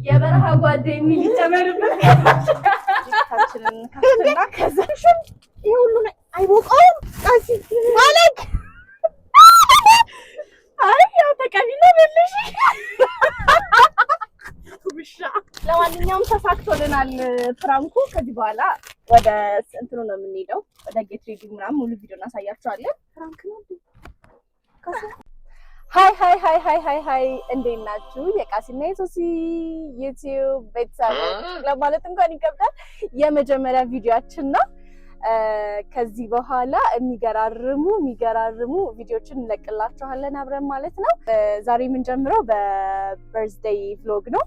የበረሃ ጓደኝ የሚል ይጨመርበት ታችንን ካፍትና ከዛሽን ይሄ ሁሉ አይቦቀውም ቃሲ ማለት አይ ያው ተቀቢለ በልሽ ብቻ ለማንኛውም ተሳክቶልናል ፍራንኩ ከዚህ በኋላ ወደ እንትኑ ነው የምንሄደው ወደ ጌት ሬዲ ምናምን ሙሉ ቪዲዮ እናሳያችኋለን ፍራንክ ነው ሃይ እንዴት ናችሁ? የቃሲና የሶሲ ዩቲዩብ ቤተሰቦች ለማለት እንኳን ይከብዳል። የመጀመሪያ ቪዲዮአችን ነው። ከዚህ በኋላ የሚገራርሙ ቪዲዮችን እንለቅላችኋለን አብረን ማለት ነው። ዛሬ የምንጀምረው በበርዝዴይ ቭሎግ ነው።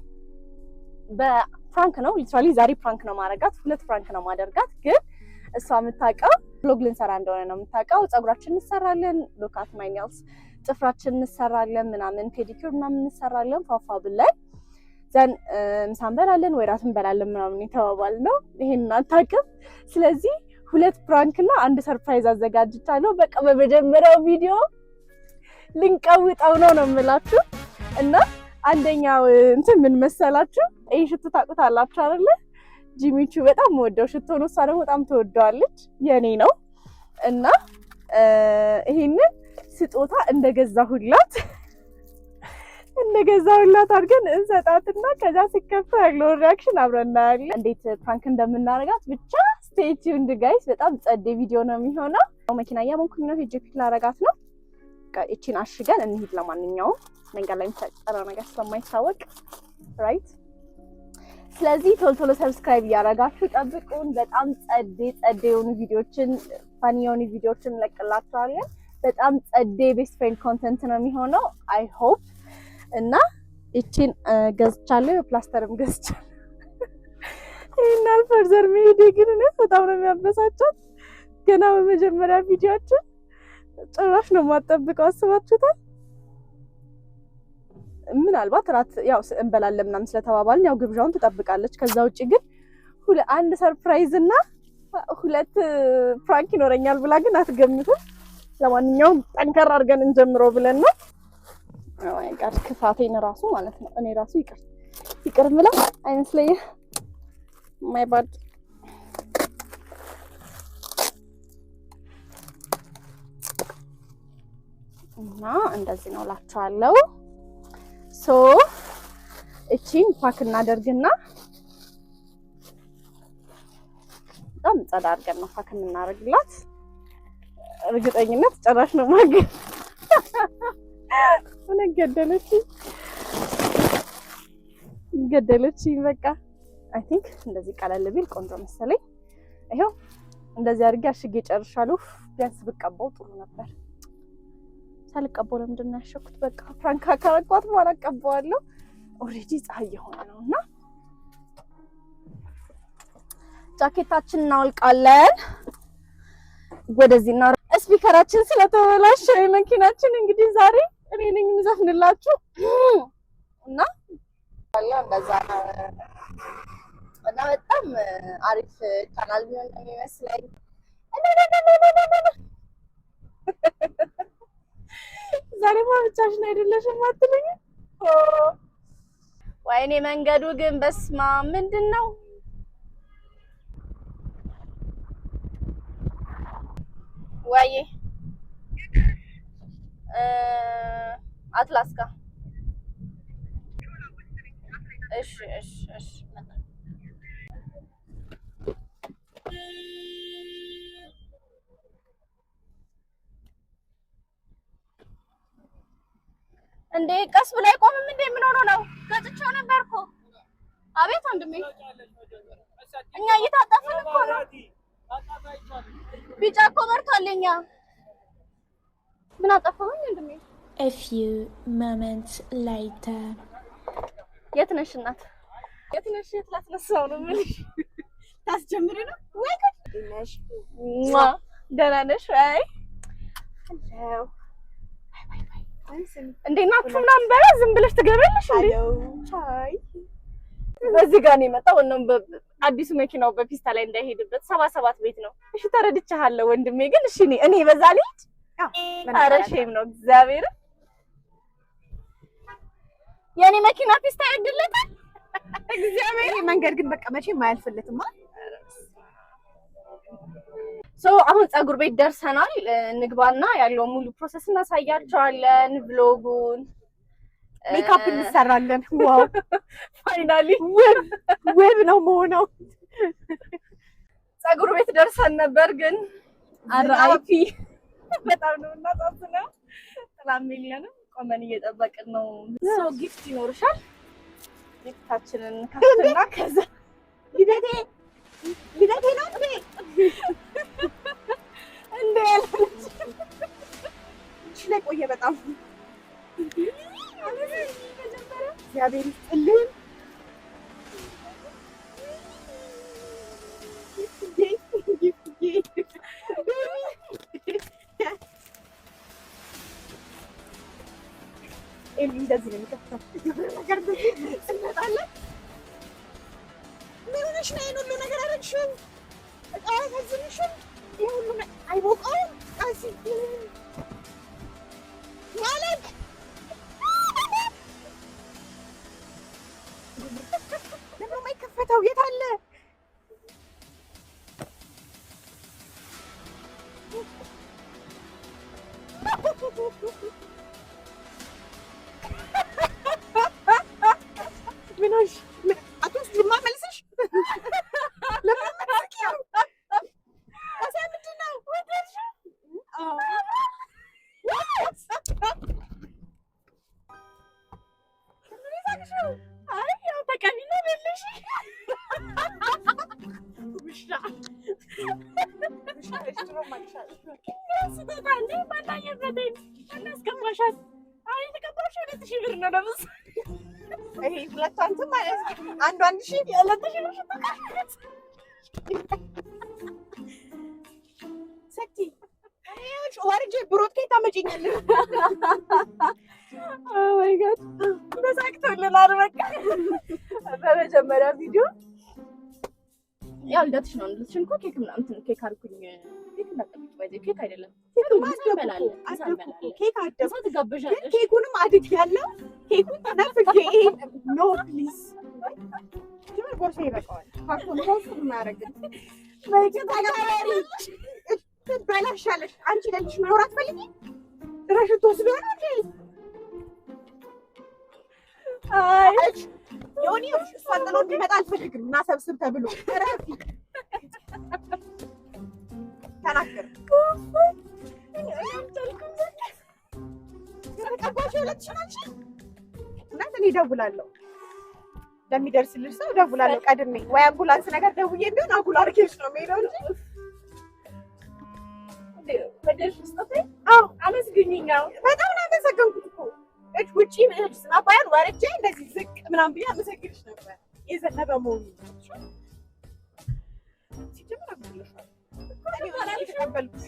በፍራንክ ነው። ሊትራሊ ዛሬ ፍራንክ ነው ማድረጋት። 2 ፍራንክ ነው ማደርጋት። ግን እሷ የምታውቀው ቭሎግ ልንሰራ እንደሆነ ነው የምታውቀው። ፀጉራችን እንሰራለን። ሉክ አት ማይ ኔልስ ጥፍራችን እንሰራለን ምናምን ፔዲኪዩር ምናምን እንሰራለን ፋፋ ብለን ዘን ምሳ እንበላለን ወይ ራት እንበላለን ምናምን የተባባልነው ይሄን አታውቅም። ስለዚህ 2 ፕራንክ እና 1 ሰርፕራይዝ አዘጋጅቻለሁ። በቃ በመጀመሪያው ቪዲዮ ልንቀውጠው ነው የምላችሁ እና አንደኛው እንትን ምን መሰላችሁ? ይሄ ሽቶ ታውቁታላችሁ አይደለ? ጂሚቹ በጣም ወደው ሽቶ ነው። እሷ ደግሞ በጣም ተወደዋለች። የኔ ነው እና ይሄንን ስጦታ እንደገዛሁላት አድርገን እንሰጣትና ከዛ ሲከፋ ያለው ሪአክሽን አብረን እናያለን። እንዴት ፕራንክ እንደምናረጋት ብቻ ስቴይ ቲዩንድ ጋይስ። በጣም ጸዴ ቪዲዮ ነው የሚሆነው። መኪና እያመንኩኝ ነው ሄጄ ፒክ ላረጋት ነው። እቺን አሽገን እንሂድ። ለማንኛውም መንገድ ላይ የሚፈጠረው ነገር ስለማይታወቅ ራይት። ስለዚህ ቶሎ ሰብስክራይብ እያረጋችሁ ጠብቁን። በጣም ጸዴ የሆኑ ቪዲዮችን ፋኒ የሆኑ ቪዲዮችን እንለቅላችኋለን። በጣም ጸዴ ቤስት ፍሬንድ ኮንተንት ነው የሚሆነው። አይ ሆፕ እና እቺን ገዝቻለሁ። ፕላስተርም ገዝቻለሁ። እና ፈርዘር መሄድ ግን ነው በጣም ነው የሚያበሳጨው። ገና በመጀመሪያ ቪዲዮአችን ጭራሽ ነው የማጠብቀው። አስባችሁታል? ምናልባት ራት ያው እንበላለን ምናምን ስለተባባልን ያው ግብዣውን ትጠብቃለች። ከዛ ውጪ ግን 1 ሰርፕራይዝ እና 2 ፍራንክ ይኖረኛል ብላ ግን አትገምቱም። ለማንኛውም ጠንከር አድርገን እንጀምረው ብለን ነው። አይ ጋር ክፋቴን ራሱ ማለት ነው እኔ ራሱ ይቅር ብላ አይመስለኝም። ማይ ባድ እና እንደዚህ ነው እላችኋለሁ። ሶ እቺን ፓክ እናደርግና በጣም ጸዳ አድርገን ነው ፓክ እናደርግላት። እርግጠኝነት ጨራሽ ነው ማገ እኔ ገደለችኝ በቃ። አይ ቲንክ እንደዚህ ቀለል ቢል ቆንጆ መሰለኝ። ይሄው እንደዚህ አድርጌ አሽጌ ጨርሻለሁ። ቢያንስ ብቀባው ጥሩ ነበር። ሳልቀባው ለምንድን ነው ያሸኩት? በቃ ፍራንክ ካረኳት በኋላ ቀባዋለሁ። ኦሬዲ ፀሐይ የሆነ ነውና ጃኬታችንን እናወልቃለን። ወደዚህና ስፒከራችን ስለተበላሸ መኪናችን እንግዲህ ዛሬ እኔ ነኝ የምዘፍንላችሁ እና እንደዛ ነው። እና በጣም አሪፍ ቻናል ቢሆን ነው የሚመስለኝ። ዛሬ ብቻሽን አይደለሽም አትሉኝ? ወይኔ መንገዱ ግን በስማ ምንድነው? ዋዬ አትላስካ እሺ እንዴ ቀስ ብላ አይቆምም እንዴ? ምን ሆኖ ነው? ገጭቼው ነበር እኮ። አቤት ወንድሜ፣ እኛ እየታጠፍን እኮ ነው። ቢጫ እኮ በርቷልኛ። ምን አጠፋሁኝ ወንድሜ? A few moments later. የት ነሽ እናት? የት ነሽ? የት ላስነሳው ነው? ምን ታስጀምሪ ነው ወይ? ነሽ ደህና ነሽ? አይ ሄሎ እንዴት ናችሁ? ምናምን በላ ዝም ብለሽ ትገቢያለሽ እንዴ? ቻይ በዚህ ጋር ነው የመጣው ነው አዲሱ መኪናው በፒስታ ላይ እንዳይሄድበት 77 ቤት ነው። እሺ ተረድቻለሁ ወንድሜ። ግን እሺ እኔ በዛ ልጅ ኧረ ሼም ነው እግዚአብሔር። የኔ መኪና ፒስታ ያድለታል እግዚአብሔር። መንገድ ግን በቃ መቼም አያልፍለትማ። አሁን ፀጉር ቤት ደርሰናል። ንግባና ያለው ሙሉ ፕሮሰስ እናሳያቸዋለን። ብሎጉን ሜካፕ እንሰራለን። ዋው ፋይናሊ ውብ ነው መሆነው። ፀጉር ቤት ደርሰን ነበር ግን አርአይፒ በጣም ነው እናሳዝነው። ሰላም ሚሊዮንም ቆመን እየጠበቅን ነው። ጊፍት ይኖርሻል። ጊፍታችንን ከፍተና ከዛ ልደቴ ነው እንዴ እሺ ላይ ቆየ በጣም እግዚአብሔር ይስጥልኝ። እንደዚህ ነው የሚከፍተው ነገር በዚህ እንመጣለን። ምን ሆነሽ ነው ይሄን ሁሉ ነገር አደረግሽው? አያሳዝንሽም? ይሄ ሁሉ አይቦቀውም? ቃሲ ማለት ለምን የማይከፈተው? የት አለ? ምንሽ አትወስጂማ መልስሽ? ለምን አትወስጂው? አሳ ምንድን ነው? ወደሽ አይ ያው ተቀቢለ በልሽ ውሻ ሽሮ ማክሻል ስታታለ ባላየበደኝ እናስገባሻል። አይ ተቀባሽ 2000 ብር ነው ለምስ ይሄ ሁለት አንተ ማለት አንዱ 1000 2000 ብር ተቀበለች። ሰቲ አይሽ ወርጄ ብሮኬት ታመጪኛለሽ? ኦ ማይ ጋድ ተሳክቶልናል። በቃ በመጀመሪያ ቪዲዮ ያው ልደትሽ ነው። ልደትሽን እኮ ኬክ ምናምን ኬክ አልኩኝ። ኬክ እንዳጠብቂ ባይዘ ኬክ አይደለም ኬክ አደረኩ ትጋበዣለሽ። ኬኩንም አድግ ያለው ኬኩን ተነፍጌ ኖ ፕሊዝ ጀመር ቦርሳ ይበቃዋል። ካርቶን ራሱ ማረግን ተጋባሪ ትበላሻለሽ። አንቺ ለልጅሽ መኖር አትፈልጊ? ድረሽ ትወስዶ ነው እንዴ? አይ ዮኒ እሷን ጥሎ እንዲመጣ አልፈልግም እና ሰብስብ ተብሎ ረፊ ተናገር ተቀባቸው 2000 አንቺ እና እኔ እደውላለሁ። ለሚደርስልሽ ሰው እደውላለሁ ቀድሜ። ወይ አምቡላንስ ነገር ደውዬ ቢሆን አጉል አድርጌሽ ነው የምሄደው እንጂ በደሽ ውስጥ አመስግኝኝ ነው። በጣም ነው ያመሰገንኩት እኮ እጅ ውጪ ምን ስናባያን ወርጄ እንደዚህ ዝቅ ምናምን ብዬ አመሰግንሽ ነበር። የዘነበ መሆኑ ሲጀምር አብዱልሻል እኔ ወላሂ ተቀበልኩሽ።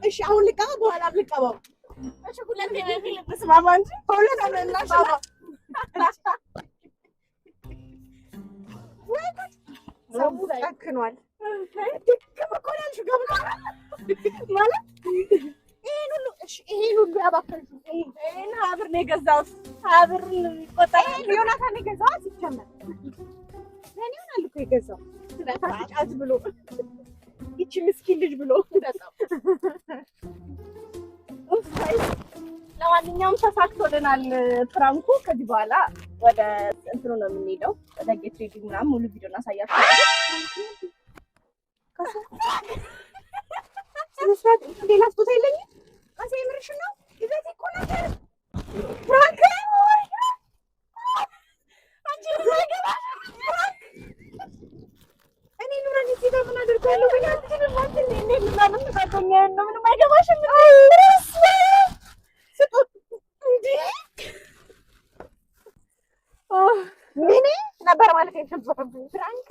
እሺ አሁን ልቀባ በኋላ ልቀባው። እሺ ሁለት የማይል ተስማማ እንጂ ሁለት አመናሽማ ወይ ሰው ጨክኗል። ከመኮላልሽ ገብቶ ማለት ይሄን ሁሉ ያባከልሽው ይሄን ሀብር ነው የገዛሁት። ሀብር ይቆጠራል። ዮናታን የገዛው ሲጀመር ለኔ ይሆናል እኮ የገዛው ታጫት ብሎ ይቺ ምስኪን ልጅ ብሎ ለማንኛውም ተሳክቶልናል ፍራንኩ። ከዚህ በኋላ ወደ እንትኑ ነው የምንሄደው፣ ወደ ጌት ሬዲ ምናምን ሙሉ ቪዲዮ እናሳያችኋለን። ስለዚህ ሌላ ስጦታ የለኝም። አንቺ የምርሽ ነው? ይዘት እኮ ነበር ፍራንክ አንቺ ዘገባ እኔ ኑረን እዚህ ጋር ምን አደርጋለሁ? በእናትሽ ማለት ነው እንዴ ምናምን ተሳቆኛ ነው ምንም አይገባሽም። ስጦት እንዴ ምን ነበር ማለት የነበረብኝ ፍራንክ።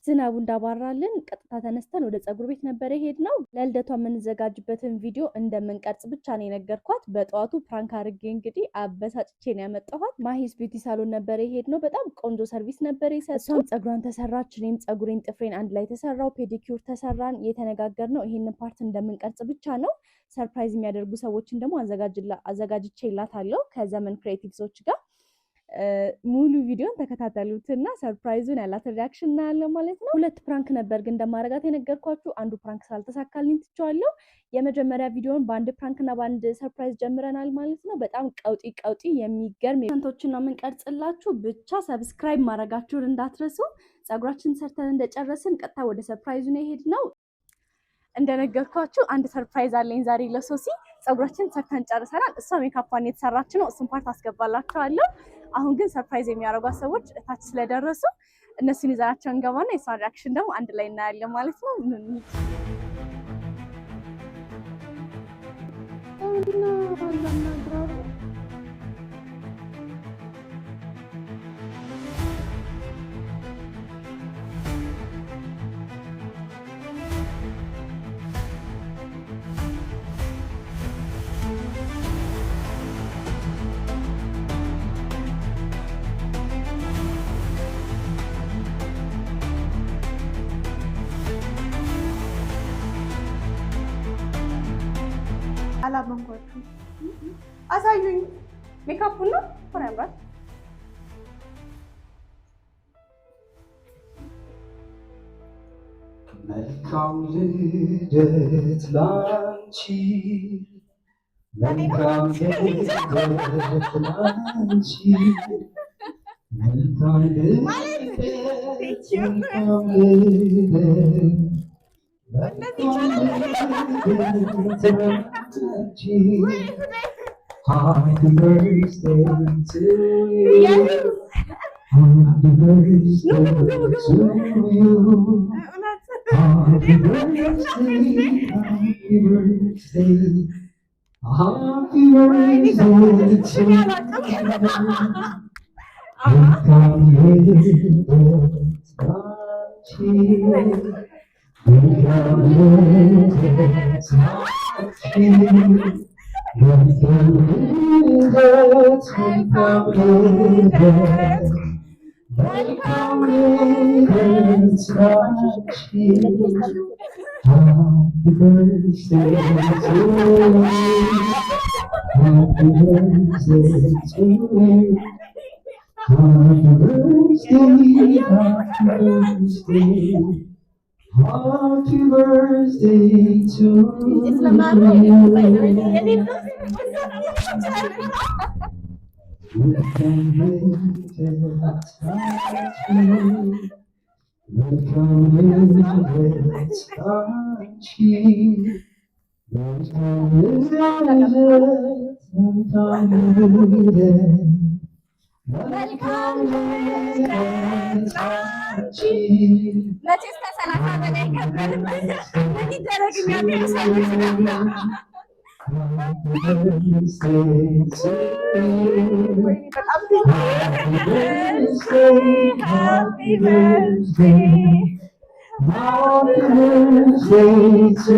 ዝናቡ እንዳባራልን ቀጥታ ተነስተን ወደ ፀጉር ቤት ነበር የሄድነው። ለልደቷ የምንዘጋጅበትን ቪዲዮ እንደምንቀርጽ ብቻ ነው የነገርኳት። በጠዋቱ ፕራንክ አድርጌ እንግዲህ አበሳጭቼ ነው ያመጣኋት። ማሂስ ቢዩቲ ሳሎን ነበር የሄድነው። በጣም ቆንጆ ሰርቪስ ነበር የሰጡን። ፀጉሯን ተሰራች፣ እኔም ፀጉሬን ጥፍሬን አንድ ላይ ተሰራው፣ ፔዲኪዩር ተሰራን። የተነጋገርነው ይሄንን ፓርት እንደምንቀርጽ ብቻ ነው። ሰርፕራይዝ የሚያደርጉ ሰዎችን ደግሞ አዘጋጅቼላታለሁ ከዘመን ክሬቲቭሶች ጋር። ሙሉ ቪዲዮን ተከታተሉትና ሰርፕራይዙን ያላት ሪአክሽን እናያለን ማለት ነው። 2 ፕራንክ ነበር ግን እንደማረጋት የነገርኳችሁ። አንዱ ፕራንክ ስላልተሳካልኝ ትቼዋለሁ። የመጀመሪያ ቪዲዮን በአንድ ፕራንክ እና በአንድ ሰርፕራይዝ ጀምረናል ማለት ነው። በጣም ቀውጢ የሚገርም ኮንተንቶችን ነው የምንቀርጽላችሁ። ብቻ ሰብስክራይብ ማድረጋችሁን እንዳትረሱ። ፀጉራችን ሰርተን እንደጨረስን ቀጥታ ወደ ሰርፕራይዙ ነው የሄድነው። እንደነገርኳችሁ አንድ ሰርፕራይዝ አለኝ ዛሬ ለሶሲ። ፀጉራችን ሰርተን ጨርሰናል። እሷ ሜካፓን የተሰራች ነው። እሱን ፓርት አስገባላችኋለሁ። አሁን ግን ሰርፕራይዝ የሚያደርጓት ሰዎች እታች ስለደረሱ እነሱን ይዘናቸው እንገባና የሷን ሪአክሽን ደግሞ አንድ ላይ እናያለን ማለት ነው። አላመንኳችሁም። አሳዩኝ። ሜካፑን ነው ሆነ ያምራል። መልካም ልደት ላንቺ፣ መልካም ልደት ላንቺ፣ መልካም ልደት፣ መልካም ልደት Happy birthday to you. Happy birthday to you. Happy birthday, happy birthday. Happy birthday to you. Happy Happy birthday to you.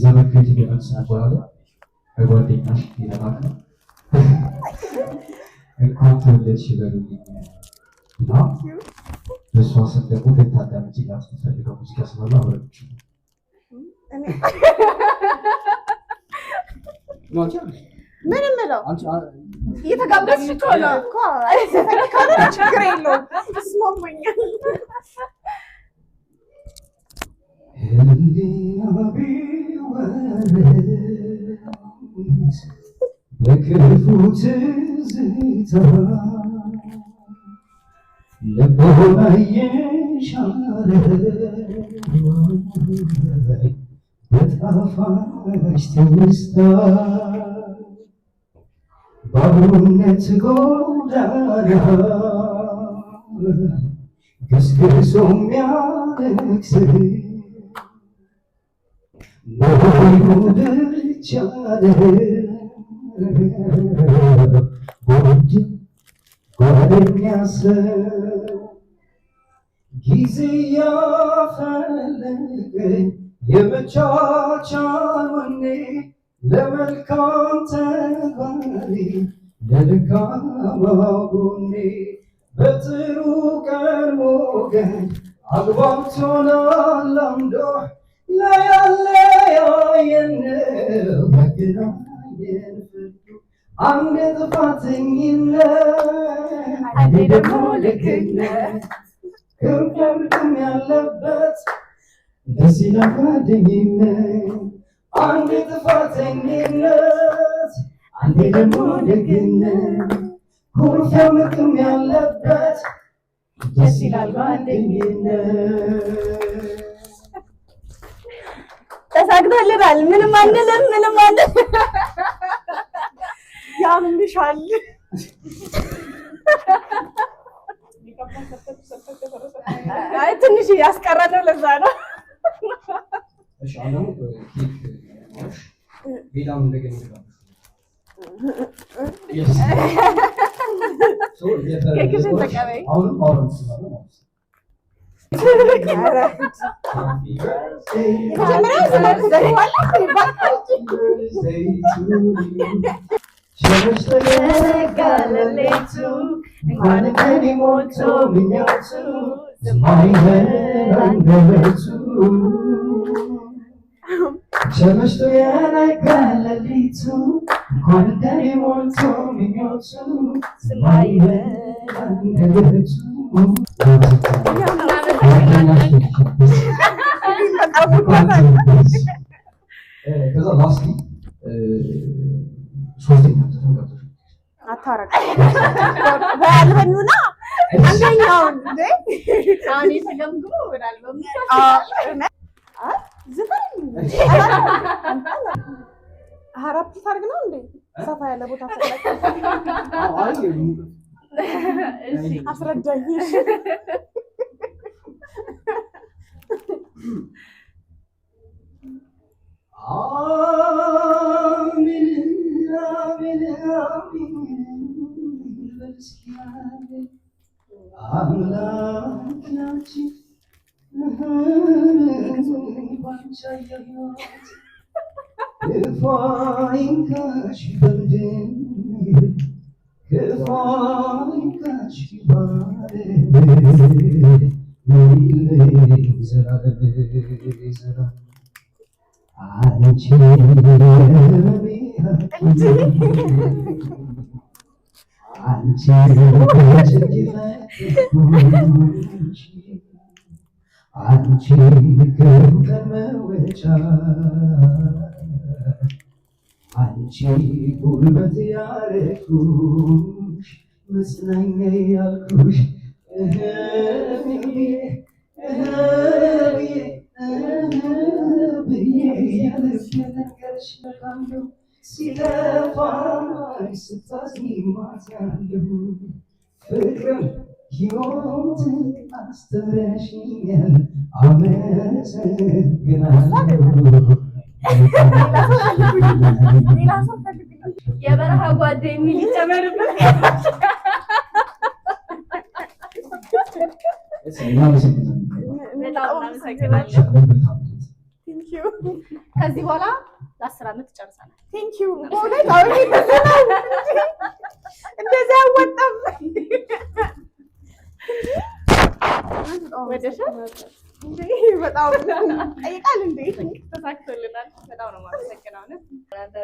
ዘመን ክሬቲቭ ኢቨንትስ አባላ ጓደኛሽ ይላል እንኳን ተወለድሽ ይበሉልኝ እና በሷ ስም ደግሞ ልታዳምጪላት የምትፈልገው ሙዚቃ ስላለ አብረች ምን ምለው እየተጋበዝሽ እኮ ነው እኮ ችግር የለውም እስማማኛል። ለክፉ ትዝታ ልቦና የሻረ በጣፋጭ ትውስታ ባዶነት ጎዳና ገስግሶ የሚያለቅስ ጊዜ ያፈለገ የመቻቻል ወኔ ለመልካም ተግባሪ ለደካማ ጎኔ በጥሩ ቀን ሞገድ አግባብቶናል አምዶ ለያለያየን ያገናኘን ፍርዱ አንድ ጥፋተኝነት አንዴ ደግሞ ልክነት ክርክርም ያለበት ደስ ይላል ጓደኝነት አንድ ጥፋተኝነት አንዴ ደግሞ ደግነት ኩርፊያም ያለበት ደስ ይላል ጓደኝነት። ተሳክቶልናል። ምንም አንልም። ያምንሻል። አይ ትንሽ ያስቀረነው ለዛ ነው። እሺ አሁን ኬክ ማሽ ሌላም እንደገና ኬክሽን ተቀበይ። አሁንም አሁን እንኳን ከኔ ሞቶ ምኞቱ ማይበረንገበቱ ሸመሽቶ ያነጋለሊቱ እንኳን ከኔ ሞቶ ምኞቱ ማይበረንገበቱ ከዛ ላስቲ ሶስተኛ አታረቅ በአልበኙና አንደኛውን እንዴ አሁን የተገምግሞ ወዳልበም ሀራፕ ታርግ ነው እንዴ ሰፋ ያለ ቦታ አስረዳኝ። አምላካችን ክፋይንካሽ በምድር ክፋይንካሽ ዘላለም አንቺ አንቺ አንቺ ከመወጫ አንቺ ጉልበት ያረኩሽ መጽናኛ ያልኩሽ ብዬ ያለሽ መካለሁ ሲለፋኝ ስታዝኝ ማታለሁ ፍቅርም ሕይወትን አስተምረሽኛል አመሰግናለሁ። የበረሃ ጓደ የሚል ይጨመርበት። በጣም እናመሰግናለን። ከዚህ በኋላ ለ10 ዓመት ጨርሰናል። ቴንክ ዩ በእውነት አሁን እንደዚያ አወጣም ወደሻ በጣም ጠይቃል እንዴ ተሳክቶልናል። በጣም ነው የማመሰግነው።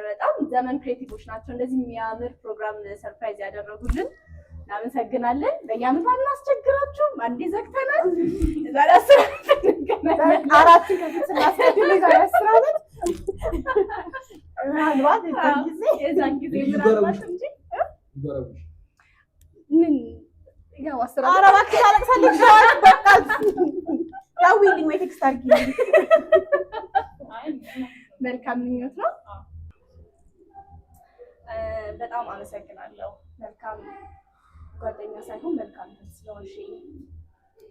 በጣም ዘመን ክሬቲቮች ናቸው እንደዚህ የሚያምር ፕሮግራም ሰርፕራይዝ ያደረጉልን። እናመሰግናለን። በየዓመቱ አናስቸግራችሁም። አንዴ ዘግተናል። ዛሬ 10 አራት ከፊት ስናስቀድም ዛሬ 10 ዓመት ምናልባት የዛን ጊዜ ምናልባት እንጂ ምን ያው 10 ዓመት አረባት ታለቅሳለች። በቃ ደውዪልኝ ወይ ቴክስት አድርጊልኝ። መልካም ምኞት ነው። በጣም አመሰግናለሁ። መልካም ጓደኛ ሳይሆን መልካም ስለሆንሽ፣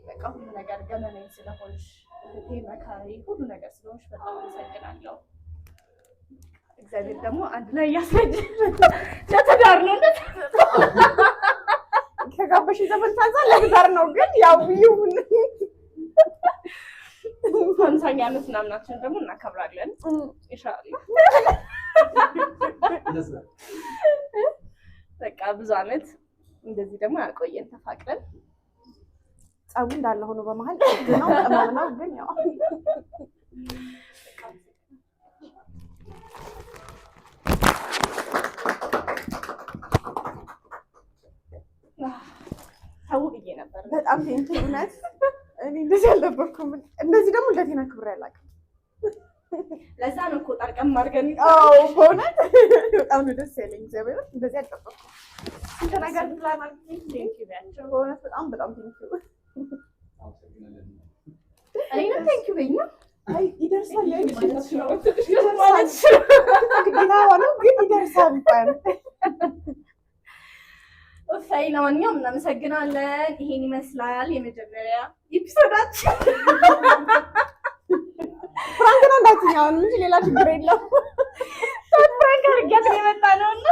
በቃ ሁሉ ነገር ገመናኝ ስለሆንሽ እህቴ መካሪ ሁሉ ነገር ስለሆንሽ በጣም አመሰግናለሁ። እግዚአብሔር ደግሞ አንድ ላይ ያስረጅ። ለትዳር ነው እንዴ? ከጋበሽ ዘመን ታዛ ለትዳር ነው ግን ያው ይሁን 50ኛ ዓመት ምናምናችን ደግሞ እናከብራለን ኢንሻአላህ። በቃ ብዙ ዓመት እንደዚህ ደግሞ ያቆየን ተፋቅረን። ጸቡ እንዳለ ሆኖ በመሃል ነው ተማምናው ግን ያው ታውቂዬ ነበር። በጣም ቴንሽነት እኔ እንደዚህ አልነበርኩም። እንደዚህ ደግሞ እንደቴና ክብር ያላቀው ለዛ ነው እኮ ጠርቀም አድርገን በእውነት በጣም ነው ደስ ያለኝ። እግዚአብሔር እንደዚህ አልጠበቅኩም። ስንት ነገር ፕላን አድርጌ ቴንኪው ያቸው በእውነት በጣም ቴንኪው። እኔንም ቴንኪው በይኝ። አይ ይደርሳል ማለት ነው ግዴታ ነው ግን ይደርሳል እንኳን ኦኬ። ለማንኛውም እናመሰግናለን። ይሄን ይመስላል የመጀመሪያ ኤፒሶዳችን። ፍራንክ ነው እንዳትኛውን እንጂ ሌላ ችግር የለም። ፍራንክ አድርጊያት ነው የመጣ ነውና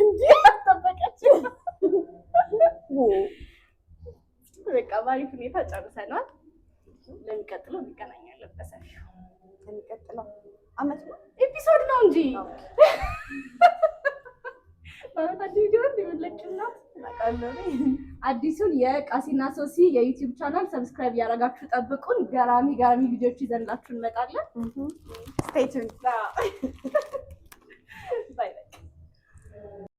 እንዴ አጠበቀችው። በቃ ባሪፍ ሁኔታ ጨርሰናል። ለሚቀጥለው እንገናኛለን በሰፊው። ለሚቀጥለው አመት ነው ኤፒሶድ ነው እንጂ አዲሱን የቃሲና ሶሲ የዩቲዩብ ቻናል ሰብስክራይብ ያደረጋችሁ ጠብቁን። ገራሚ ቪዲዮዎች ይዘንላችሁ እንመጣለን። ስቴይ ቱንድ። ባይ